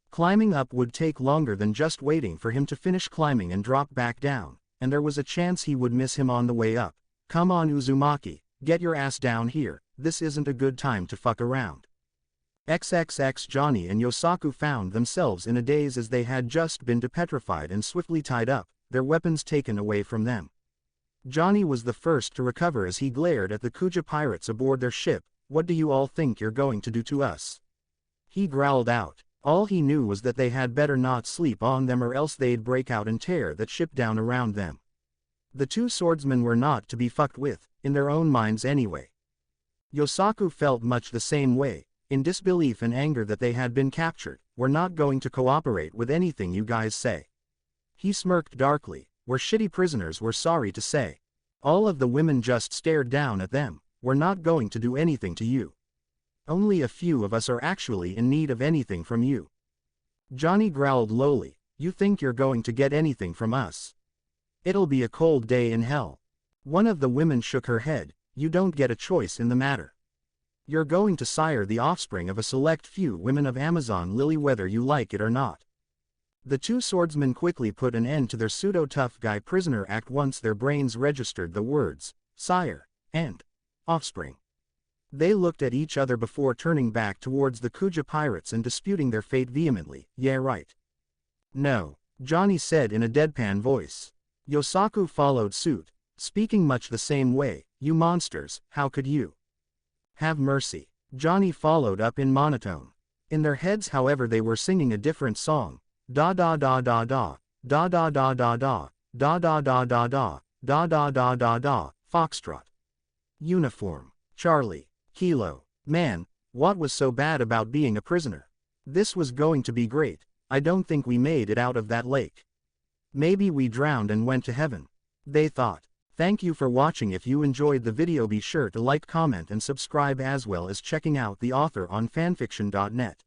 Climbing up would take longer than just waiting for him to finish climbing and drop back down, and there was a chance he would miss him on the way up. Come on Uzumaki, get your ass down here, this isn't a good time to fuck around. XXX. Johnny and Yosaku found themselves in a daze as they had just been petrified and swiftly tied up, their weapons taken away from them. Johnny was the first to recover as he glared at the Kuja pirates aboard their ship. What do you all think you're going to do to us? He growled out. All he knew was that they had better not sleep on them or else they'd break out and tear that ship down around them. The two swordsmen were not to be fucked with, in their own minds anyway. Yosaku felt much the same way, in disbelief and anger that they had been captured. We're not going to cooperate with anything you guys say. He smirked darkly. We're shitty prisoners, we're sorry to say. All of the women just stared down at them. We're not going to do anything to you. Only a few of us are actually in need of anything from you. Johnny growled lowly. You think you're going to get anything from us? It'll be a cold day in hell. One of the women shook her head. You don't get a choice in the matter. You're going to sire the offspring of a select few women of Amazon Lily whether you like it or not. The two swordsmen quickly put an end to their pseudo-tough guy prisoner act once their brains registered the words, sire, and offspring. They looked at each other before turning back towards the Kuja pirates and disputing their fate vehemently. Yeah, right. No, Johnny said in a deadpan voice. Yosaku followed suit, speaking much the same way. You monsters, how could you? Have mercy. Johnny followed up in monotone. In their heads, however, they were singing a different song. Da da da da da, da da da da da, da da da da da, da da da da da, Foxtrot. Uniform. Charlie. Kilo. Man, what was so bad about being a prisoner? This was going to be great. I don't think we made it out of that lake. Maybe we drowned and went to heaven. They thought. Thank you for watching. If you enjoyed the video, be sure to like, comment and subscribe, as well as checking out the author on fanfiction.net.